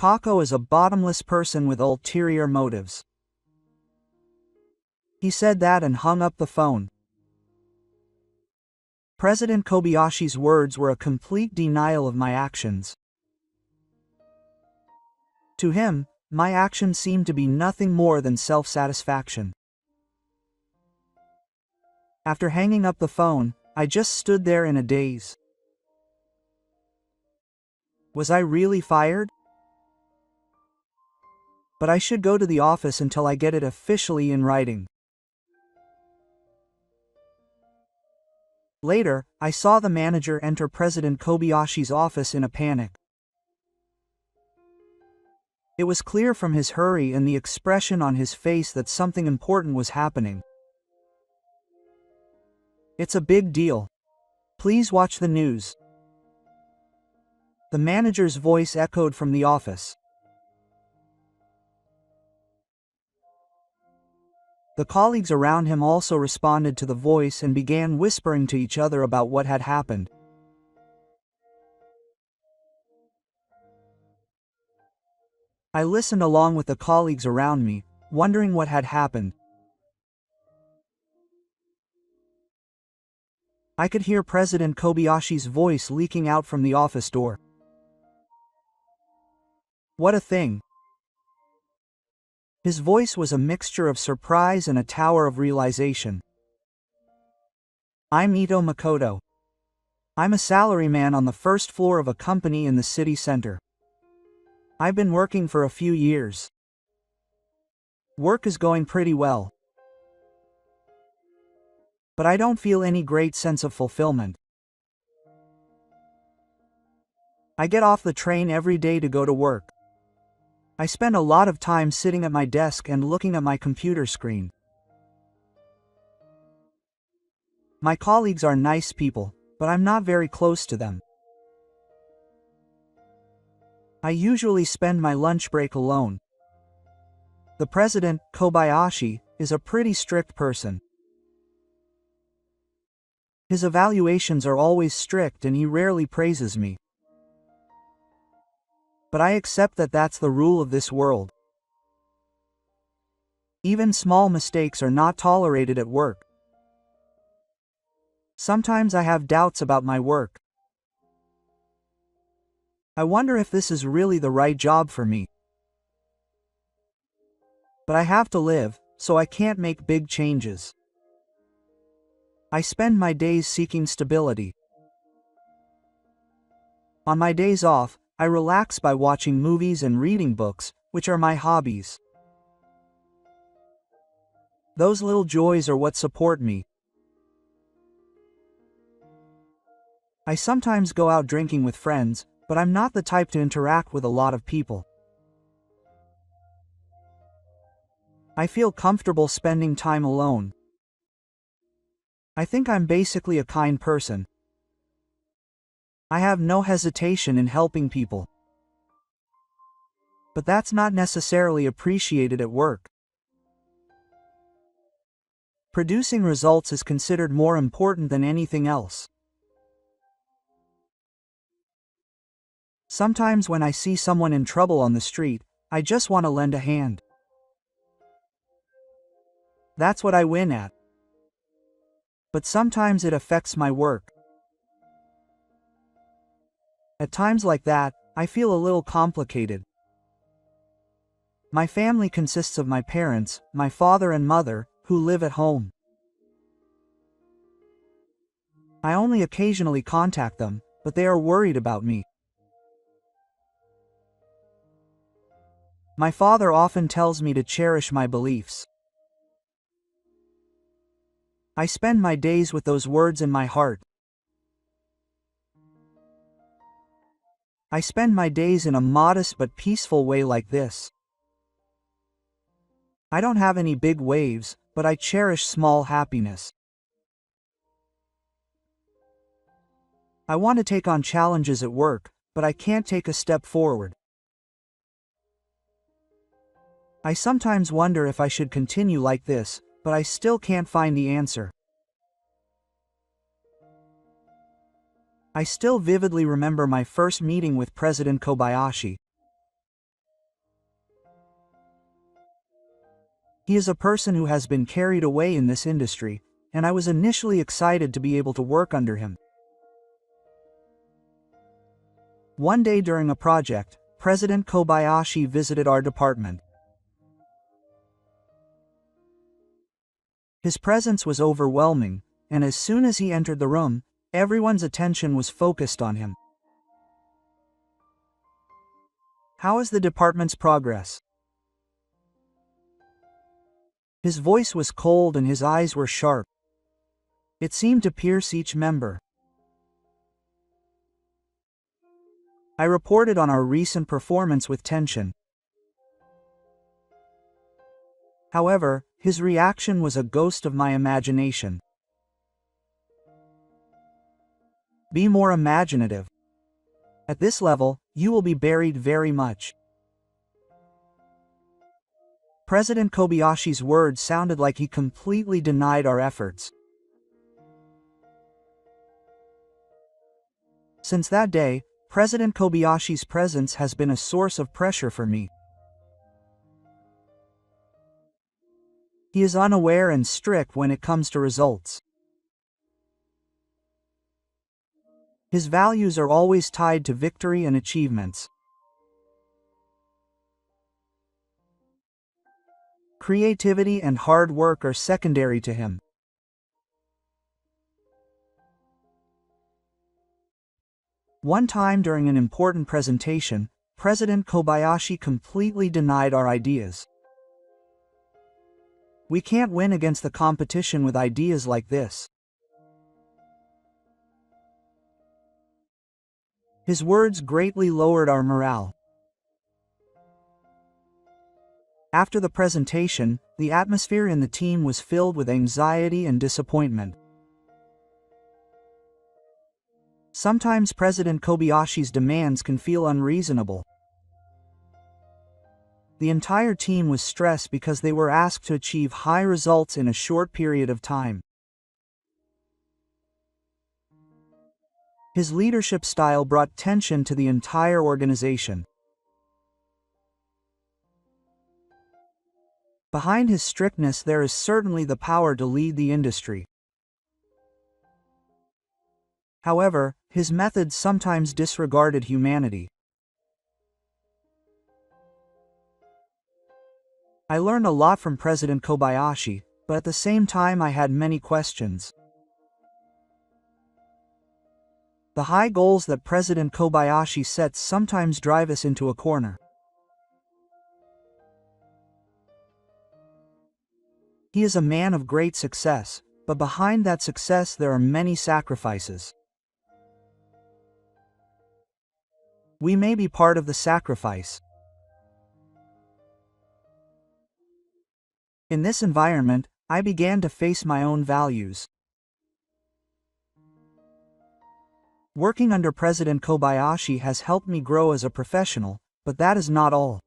Kako is a bottomless person with ulterior motives. He said that and hung up the phone. President Kobayashi's words were a complete denial of my actions. To him, my actions seemed to be nothing more than self-satisfaction. After hanging up the phone, I just stood there in a daze. Was I really fired? But I should go to the office until I get it officially in writing. Later, I saw the manager enter President Kobayashi's office in a panic. It was clear from his hurry and the expression on his face that something important was happening. It's a big deal. Please watch the news. The manager's voice echoed from the office. The colleagues around him also responded to the voice and began whispering to each other about what had happened. I listened along with the colleagues around me, wondering what had happened. I could hear President Kobayashi's voice leaking out from the office door. What a thing. His voice was a mixture of surprise and a tower of realization. I'm Ito Makoto. I'm a salaryman on the first floor of a company in the city center. I've been working for a few years. Work is going pretty well. But I don't feel any great sense of fulfillment. I get off the train every day to go to work. I spend a lot of time sitting at my desk and looking at my computer screen. My colleagues are nice people, but I'm not very close to them. I usually spend my lunch break alone. The president, Kobayashi, is a pretty strict person. His evaluations are always strict and he rarely praises me. But I accept that that's the rule of this world. Even small mistakes are not tolerated at work. Sometimes I have doubts about my work. I wonder if this is really the right job for me. But I have to live, so I can't make big changes. I spend my days seeking stability. On my days off, I relax by watching movies and reading books, which are my hobbies. Those little joys are what support me. I sometimes go out drinking with friends, but I'm not the type to interact with a lot of people. I feel comfortable spending time alone. I think I'm basically a kind person. I have no hesitation in helping people. But that's not necessarily appreciated at work. Producing results is considered more important than anything else. Sometimes when I see someone in trouble on the street, I just want to lend a hand. That's what I win at. But sometimes it affects my work. At times like that, I feel a little complicated. My family consists of my parents, my father and mother, who live at home. I only occasionally contact them, but they are worried about me. My father often tells me to cherish my beliefs. I spend my days with those words in my heart. I spend my days in a modest but peaceful way like this. I don't have any big waves, but I cherish small happiness. I want to take on challenges at work, but I can't take a step forward. I sometimes wonder if I should continue like this, but I still can't find the answer. I still vividly remember my first meeting with President Kobayashi. He is a person who has been carried away in this industry, and I was initially excited to be able to work under him. One day during a project, President Kobayashi visited our department. His presence was overwhelming, and as soon as he entered the room, everyone's attention was focused on him. "How is the department's progress?" His voice was cold and his eyes were sharp. It seemed to pierce each member. I reported on our recent performance with tension. However, his reaction was a ghost of my imagination. Be more imaginative. At this level, you will be buried very much. President Kobayashi's words sounded like he completely denied our efforts. Since that day, President Kobayashi's presence has been a source of pressure for me. He is unaware and strict when it comes to results. His values are always tied to victory and achievements. Creativity and hard work are secondary to him. One time during an important presentation, President Kobayashi completely denied our ideas. We can't win against the competition with ideas like this. His words greatly lowered our morale. After the presentation, the atmosphere in the team was filled with anxiety and disappointment. Sometimes President Kobayashi's demands can feel unreasonable. The entire team was stressed because they were asked to achieve high results in a short period of time. His leadership style brought tension to the entire organization. Behind his strictness there is certainly the power to lead the industry. However, his methods sometimes disregarded humanity. I learned a lot from President Kobayashi, but at the same time I had many questions. The high goals that President Kobayashi sets sometimes drive us into a corner. He is a man of great success, but behind that success there are many sacrifices. We may be part of the sacrifice. In this environment, I began to face my own values. Working under President Kobayashi has helped me grow as a professional, but that is not all.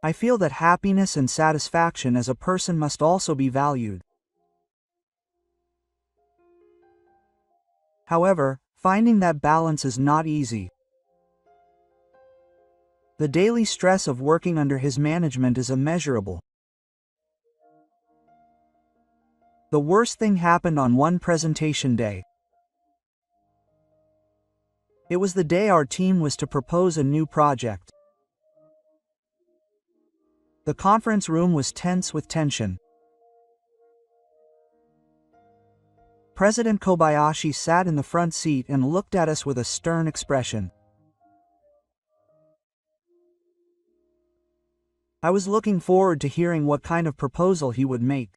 I feel that happiness and satisfaction as a person must also be valued. However, finding that balance is not easy. The daily stress of working under his management is immeasurable. The worst thing happened on one presentation day. It was the day our team was to propose a new project. The conference room was tense with tension. President Kobayashi sat in the front seat and looked at us with a stern expression. I was looking forward to hearing what kind of proposal he would make.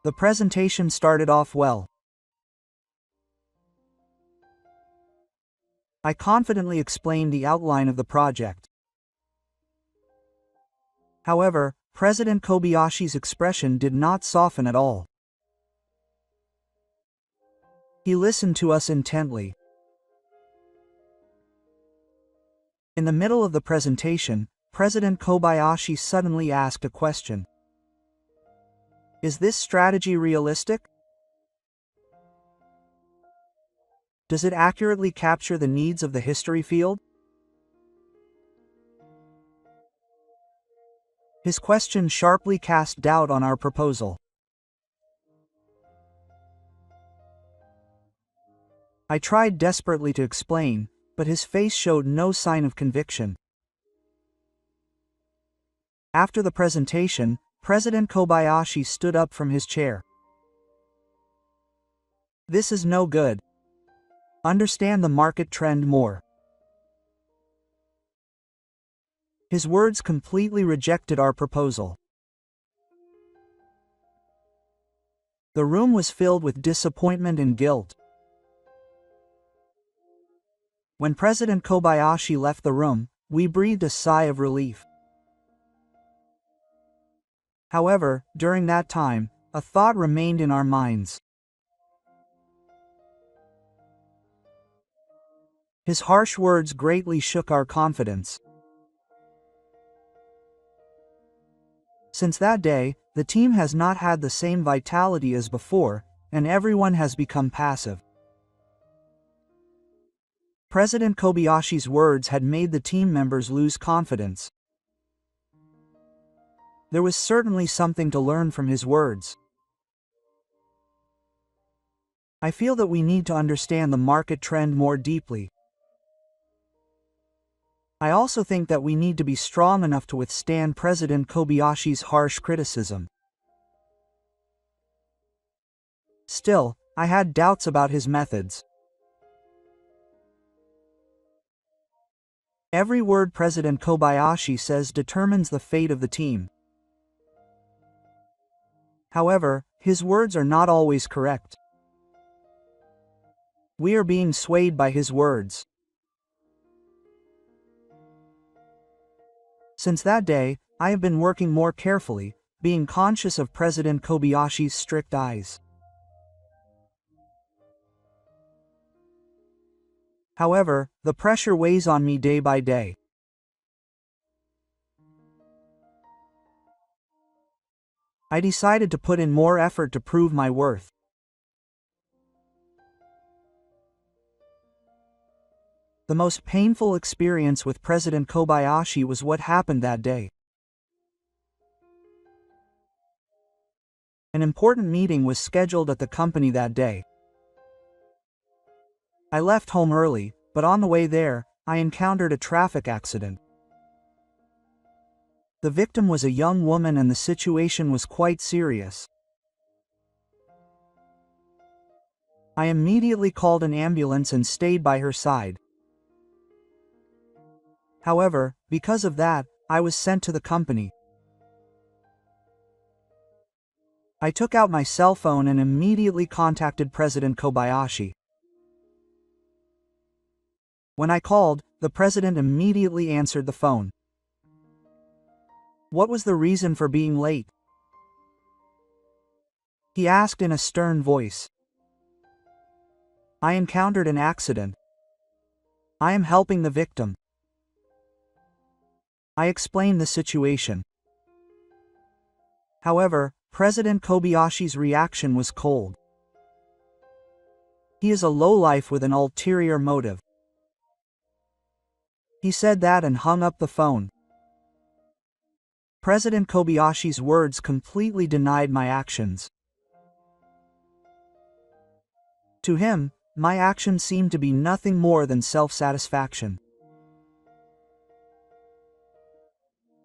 The presentation started off well. I confidently explained the outline of the project. However, President Kobayashi's expression did not soften at all. He listened to us intently. In the middle of the presentation, President Kobayashi suddenly asked a question. Is this strategy realistic? Does it accurately capture the needs of the history field? His question sharply cast doubt on our proposal. I tried desperately to explain, but his face showed no sign of conviction. After the presentation, President Kobayashi stood up from his chair. "This is no good. Understand the market trend more." His words completely rejected our proposal. The room was filled with disappointment and guilt. When President Kobayashi left the room, we breathed a sigh of relief. However, during that time, a thought remained in our minds. His harsh words greatly shook our confidence. Since that day, the team has not had the same vitality as before, and everyone has become passive. President Kobayashi's words had made the team members lose confidence. There was certainly something to learn from his words. I feel that we need to understand the market trend more deeply. I also think that we need to be strong enough to withstand President Kobayashi's harsh criticism. Still, I had doubts about his methods. Every word President Kobayashi says determines the fate of the team. However, his words are not always correct. We are being swayed by his words. Since that day, I have been working more carefully, being conscious of President Kobayashi's strict eyes. However, the pressure weighs on me day by day. I decided to put in more effort to prove my worth. The most painful experience with President Kobayashi was what happened that day. An important meeting was scheduled at the company that day. I left home early, but on the way there, I encountered a traffic accident. The victim was a young woman and the situation was quite serious. I immediately called an ambulance and stayed by her side. However, because of that, I was sent to the company. I took out my cell phone and immediately contacted President Kobayashi. When I called, the president immediately answered the phone. What was the reason for being late? He asked in a stern voice. I encountered an accident. I am helping the victim. I explained the situation. However, President Kobayashi's reaction was cold. He is a lowlife with an ulterior motive. He said that and hung up the phone. President Kobayashi's words completely denied my actions. To him, my actions seemed to be nothing more than self-satisfaction.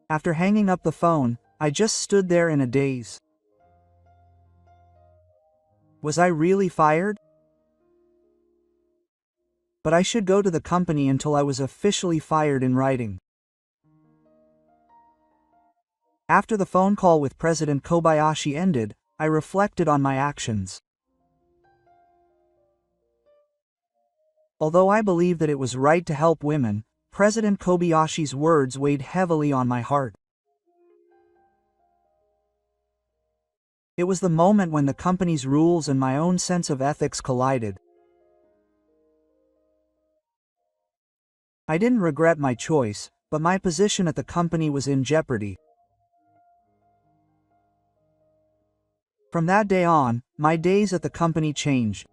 After hanging up the phone, I just stood there in a daze. Was I really fired? But I should go to the company until I was officially fired in writing. After the phone call with President Kobayashi ended, I reflected on my actions. Although I believe that it was right to help women, President Kobayashi's words weighed heavily on my heart. It was the moment when the company's rules and my own sense of ethics collided. I didn't regret my choice, but my position at the company was in jeopardy. From that day on, my days at the company changed.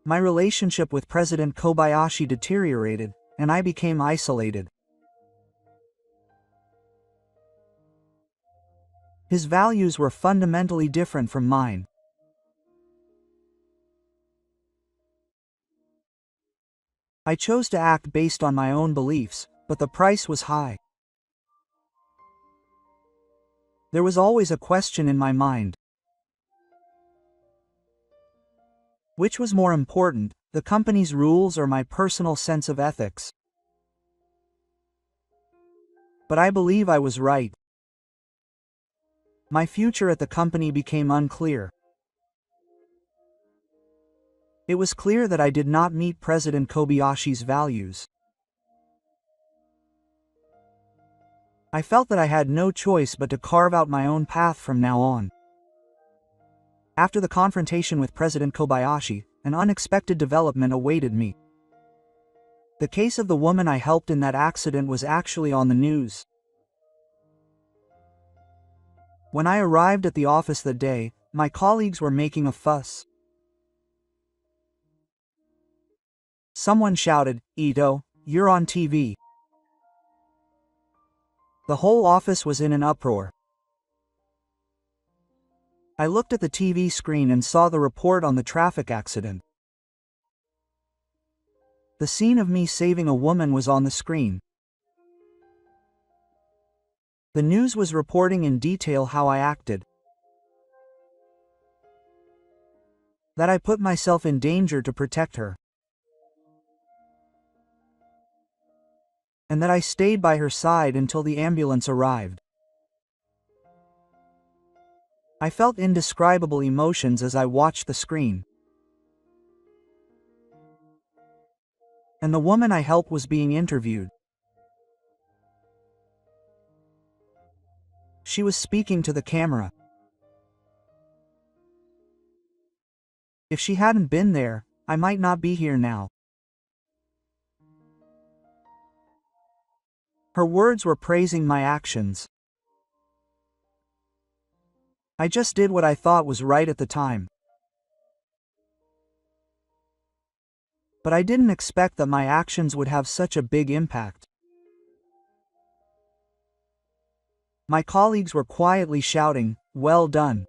My relationship with President Kobayashi deteriorated, and I became isolated. His values were fundamentally different from mine. I chose to act based on my own beliefs, but the price was high. There was always a question in my mind. Which was more important, the company's rules or my personal sense of ethics? But I believe I was right. My future at the company became unclear. It was clear that I did not meet President Kobayashi's values. I felt that I had no choice but to carve out my own path from now on. After the confrontation with President Kobayashi, an unexpected development awaited me. The case of the woman I helped in that accident was actually on the news. When I arrived at the office that day, my colleagues were making a fuss. Someone shouted, "Ito, you're on TV." The whole office was in an uproar. I looked at the TV screen and saw the report on the traffic accident. The scene of me saving a woman was on the screen. The news was reporting in detail how I acted. That I put myself in danger to protect her. And that I stayed by her side until the ambulance arrived. I felt indescribable emotions as I watched the screen. And the woman I helped was being interviewed. She was speaking to the camera. If she hadn't been there, I might not be here now. Her words were praising my actions. I just did what I thought was right at the time. But I didn't expect that my actions would have such a big impact. My colleagues were quietly shouting, "Well done.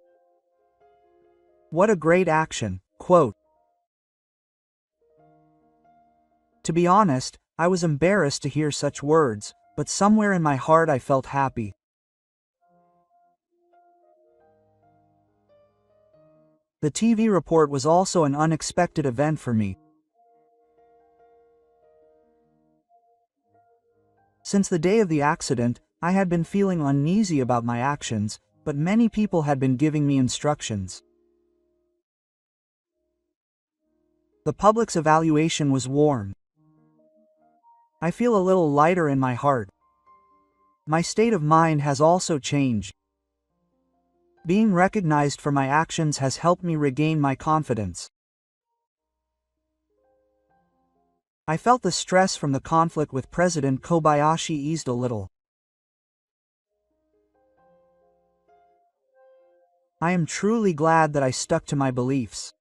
What a great action," quote. To be honest, I was embarrassed to hear such words, but somewhere in my heart I felt happy. The TV report was also an unexpected event for me. Since the day of the accident, I had been feeling uneasy about my actions, but many people had been giving me instructions. The public's evaluation was warm. I feel a little lighter in my heart. My state of mind has also changed. Being recognized for my actions has helped me regain my confidence. I felt the stress from the conflict with President Kobayashi eased a little. I am truly glad that I stuck to my beliefs.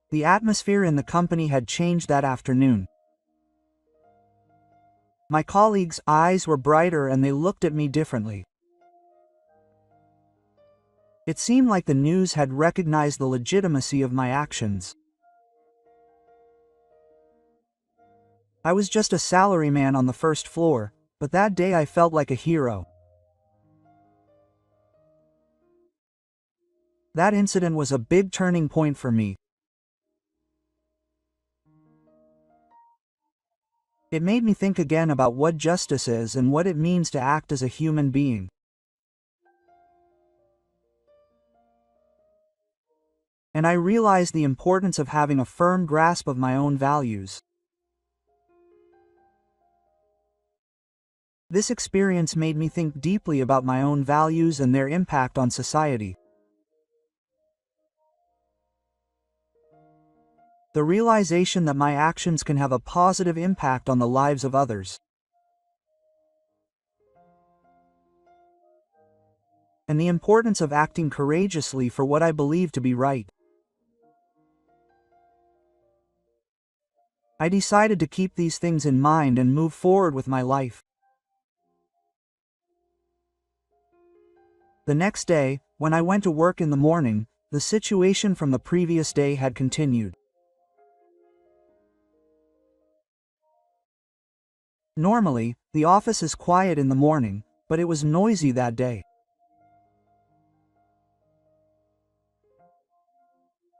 The atmosphere in the company had changed that afternoon. My colleagues' eyes were brighter and they looked at me differently. It seemed like the news had recognized the legitimacy of my actions. I was just a salaryman on the first floor, but that day I felt like a hero. That incident was a big turning point for me. It made me think again about what justice is and what it means to act as a human being. And I realized the importance of having a firm grasp of my own values. This experience made me think deeply about my own values and their impact on society. The realization that my actions can have a positive impact on the lives of others. And the importance of acting courageously for what I believe to be right. I decided to keep these things in mind and move forward with my life. The next day, when I went to work in the morning, the situation from the previous day had continued. Normally, the office is quiet in the morning, but it was noisy that day.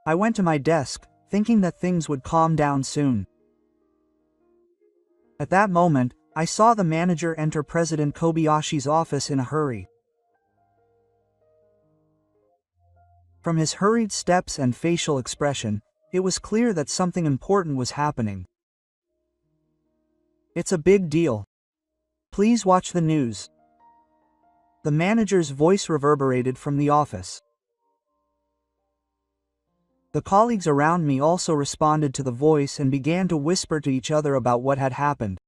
I went to my desk, thinking that things would calm down soon. At that moment, I saw the manager enter President Kobayashi's office in a hurry. From his hurried steps and facial expression, it was clear that something important was happening. It's a big deal. Please watch the news. The manager's voice reverberated from the office. The colleagues around me also responded to the voice and began to whisper to each other about what had happened.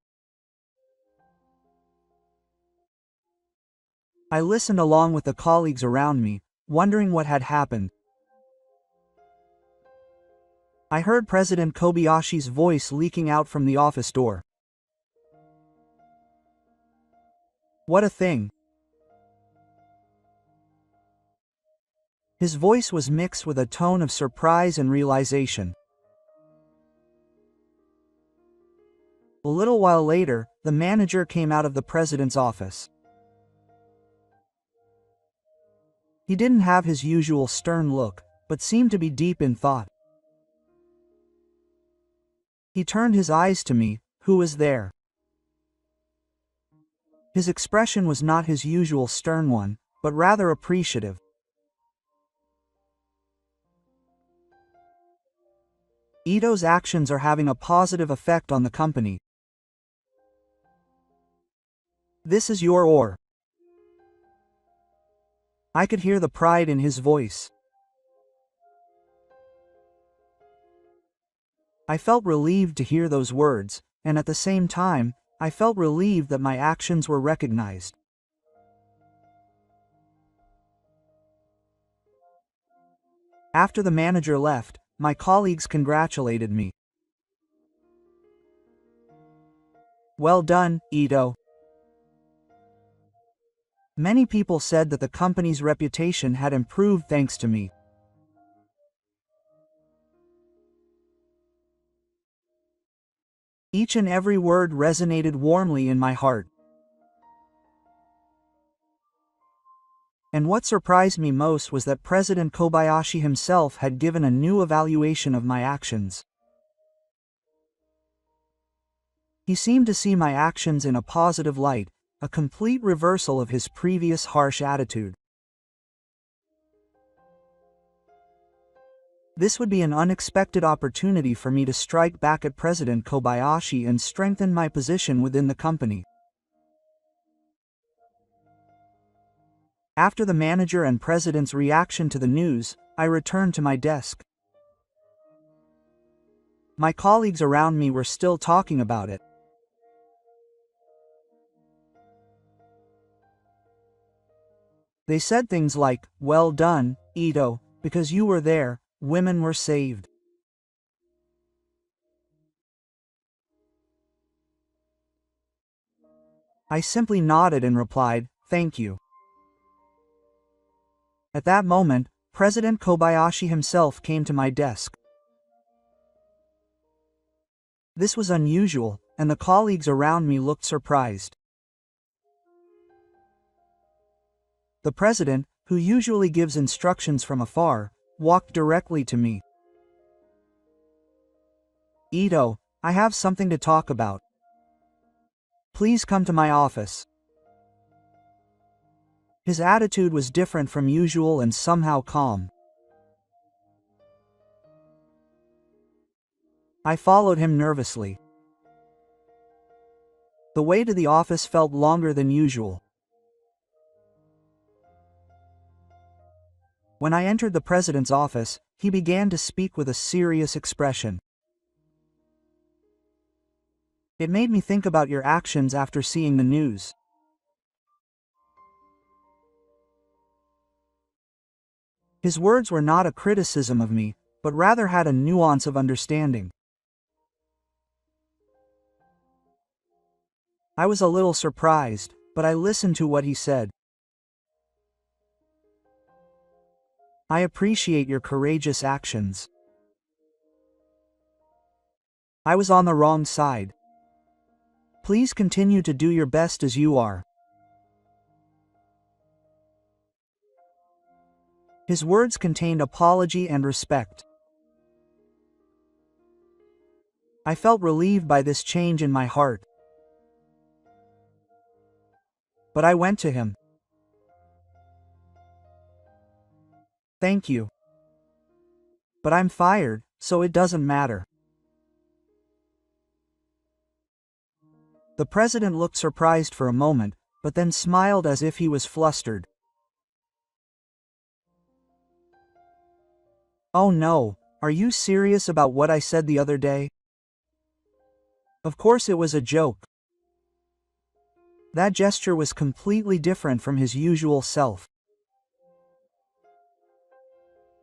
I listened along with the colleagues around me, wondering what had happened. I heard President Kobayashi's voice leaking out from the office door. What a thing! His voice was mixed with a tone of surprise and realization. A little while later, the manager came out of the president's office. He didn't have his usual stern look, but seemed to be deep in thought. He turned his eyes to me, who was there. His expression was not his usual stern one, but rather appreciative. Ito's actions are having a positive effect on the company. This is your or. I could hear the pride in his voice. I felt relieved to hear those words, and at the same time, I felt relieved that my actions were recognized. After the manager left, my colleagues congratulated me. Well done, Ito. Many people said that the company's reputation had improved thanks to me. Each and every word resonated warmly in my heart. And what surprised me most was that President Kobayashi himself had given a new evaluation of my actions. He seemed to see my actions in a positive light, a complete reversal of his previous harsh attitude. This would be an unexpected opportunity for me to strike back at President Kobayashi and strengthen my position within the company. After the manager and president's reaction to the news, I returned to my desk. My colleagues around me were still talking about it. They said things like, "Well done, Ito, because you were there, women were saved." I simply nodded and replied, "Thank you." At that moment, President Kobayashi himself came to my desk. This was unusual, and the colleagues around me looked surprised. The president, who usually gives instructions from afar, walked directly to me. "Ito, I have something to talk about. Please come to my office." His attitude was different from usual and somehow calm. I followed him nervously. The way to the office felt longer than usual. When I entered the president's office, he began to speak with a serious expression. "It made me think about your actions after seeing the news." His words were not a criticism of me, but rather had a nuance of understanding. I was a little surprised, but I listened to what he said. I appreciate your courageous actions. I was on the wrong side. Please continue to do your best as you are. His words contained apology and respect. I felt relieved by this change in my heart. But I went to him. Thank you. But I'm fired, so it doesn't matter. The president looked surprised for a moment, but then smiled as if he was flustered. Oh no, are you serious about what I said the other day? Of course it was a joke. That gesture was completely different from his usual self.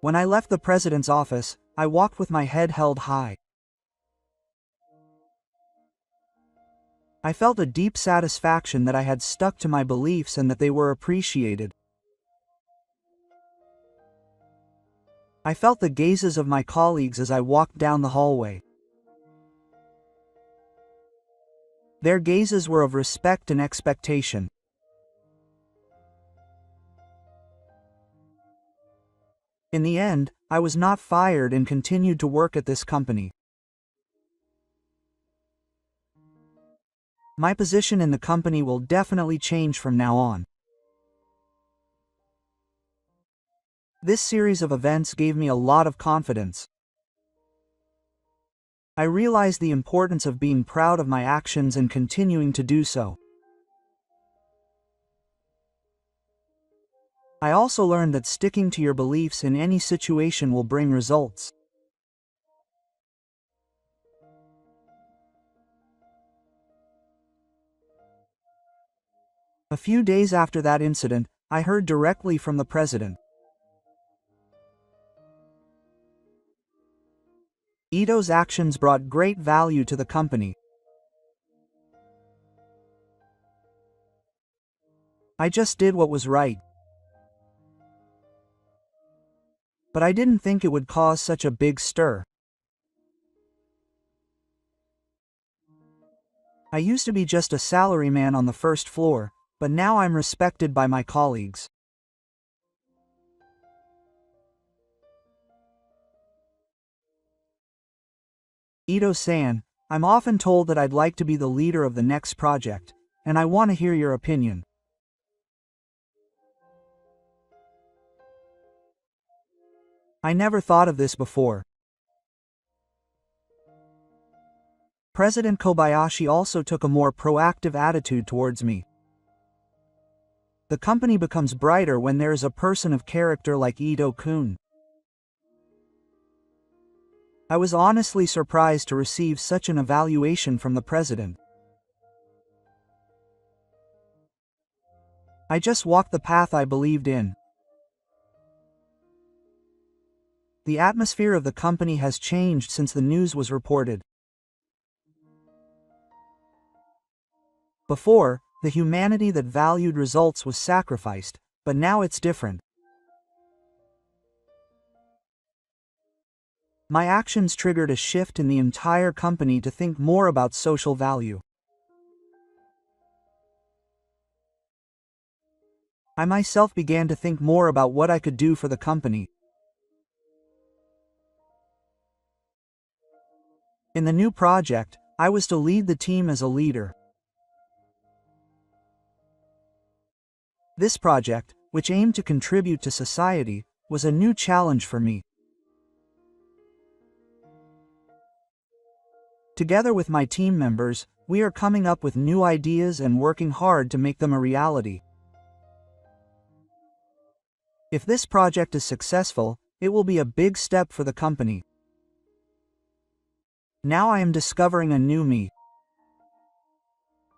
When I left the president's office, I walked with my head held high. I felt a deep satisfaction that I had stuck to my beliefs and that they were appreciated. I felt the gazes of my colleagues as I walked down the hallway. Their gazes were of respect and expectation. In the end, I was not fired and continued to work at this company. My position in the company will definitely change from now on. This series of events gave me a lot of confidence. I realized the importance of being proud of my actions and continuing to do so. I also learned that sticking to your beliefs in any situation will bring results. A few days after that incident, I heard directly from the president. Ito's actions brought great value to the company. I just did what was right. But I didn't think it would cause such a big stir. I used to be just a salaryman on the first floor, but now I'm respected by my colleagues. Ito-san, I'm often told that I'd like to be the leader of the next project, and I want to hear your opinion. I never thought of this before. President Kobayashi also took a more proactive attitude towards me. The company becomes brighter when there is a person of character like Ito-kun. I was honestly surprised to receive such an evaluation from the president. I just walked the path I believed in. The atmosphere of the company has changed since the news was reported. Before, the humanity that valued results was sacrificed, but now it's different. My actions triggered a shift in the entire company to think more about social value. I myself began to think more about what I could do for the company. In the new project, I was to lead the team as a leader. This project, which aimed to contribute to society, was a new challenge for me. Together with my team members, we are coming up with new ideas and working hard to make them a reality. If this project is successful, it will be a big step for the company. Now I am discovering a new me.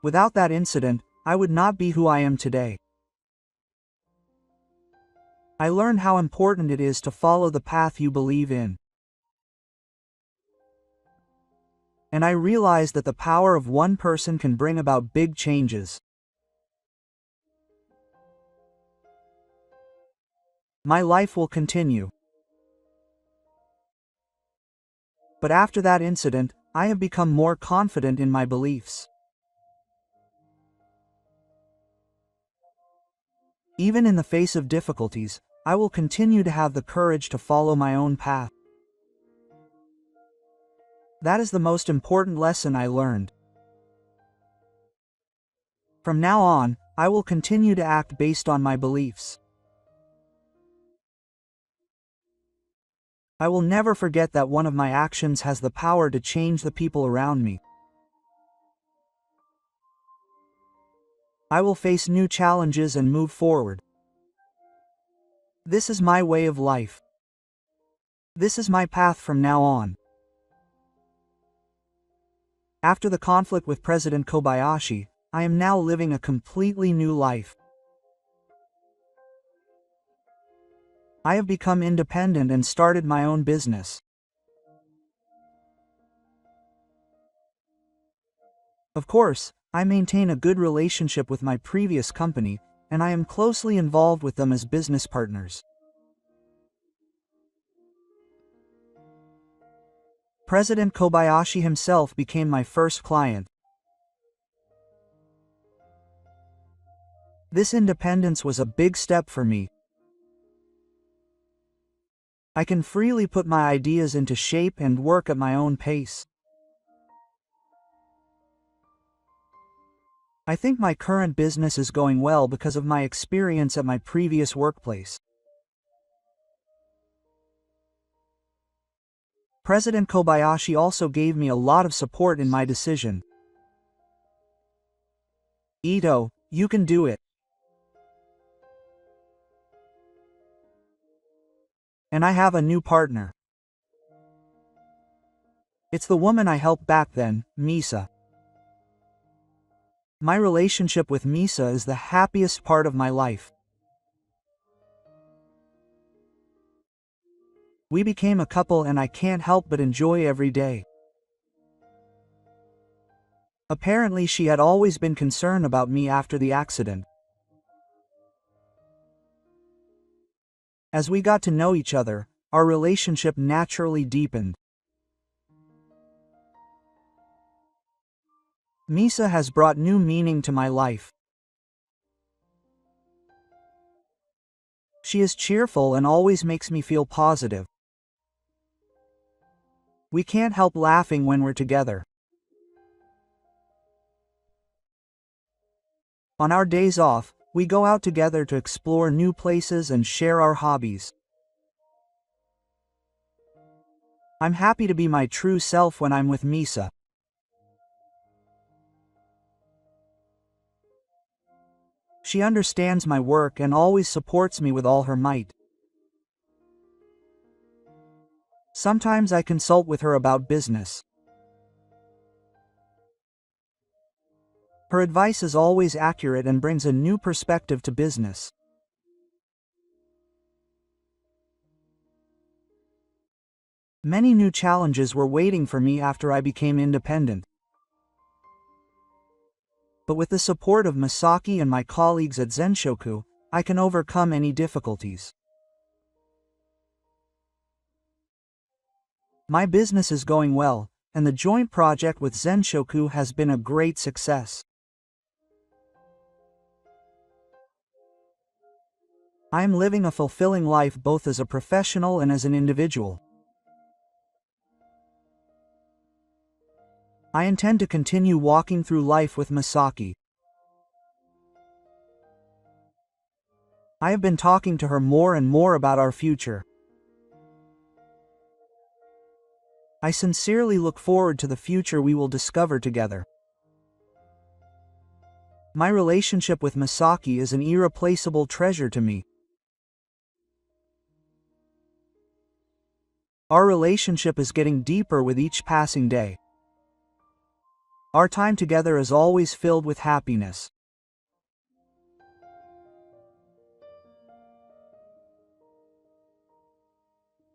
Without that incident, I would not be who I am today. I learned how important it is to follow the path you believe in. And I realized that the power of one person can bring about big changes. My life will continue. But after that incident, I have become more confident in my beliefs. Even in the face of difficulties, I will continue to have the courage to follow my own path. That is the most important lesson I learned. From now on, I will continue to act based on my beliefs. I will never forget that one of my actions has the power to change the people around me. I will face new challenges and move forward. This is my way of life. This is my path from now on. After the conflict with President Kobayashi, I am now living a completely new life. I have become independent and started my own business. Of course, I maintain a good relationship with my previous company, and I am closely involved with them as business partners. President Kobayashi himself became my first client. This independence was a big step for me. I can freely put my ideas into shape and work at my own pace. I think my current business is going well because of my experience at my previous workplace. President Kobayashi also gave me a lot of support in my decision. Ito, you can do it. And I have a new partner. It's the woman I helped back then, Misa. My relationship with Misa is the happiest part of my life. We became a couple and I can't help but enjoy every day. Apparently she had always been concerned about me after the accident. As we got to know each other, our relationship naturally deepened. Misa has brought new meaning to my life. She is cheerful and always makes me feel positive. We can't help laughing when we're together. On our days off, we go out together to explore new places and share our hobbies. I'm happy to be my true self when I'm with Misa. She understands my work and always supports me with all her might. Sometimes I consult with her about business. Her advice is always accurate and brings a new perspective to business. Many new challenges were waiting for me after I became independent. But with the support of Masaki and my colleagues at Zenshoku, I can overcome any difficulties. My business is going well, and the joint project with Zenshoku has been a great success. I am living a fulfilling life both as a professional and as an individual. I intend to continue walking through life with Masaki. I have been talking to her more and more about our future. I sincerely look forward to the future we will discover together. My relationship with Masaki is an irreplaceable treasure to me. Our relationship is getting deeper with each passing day. Our time together is always filled with happiness.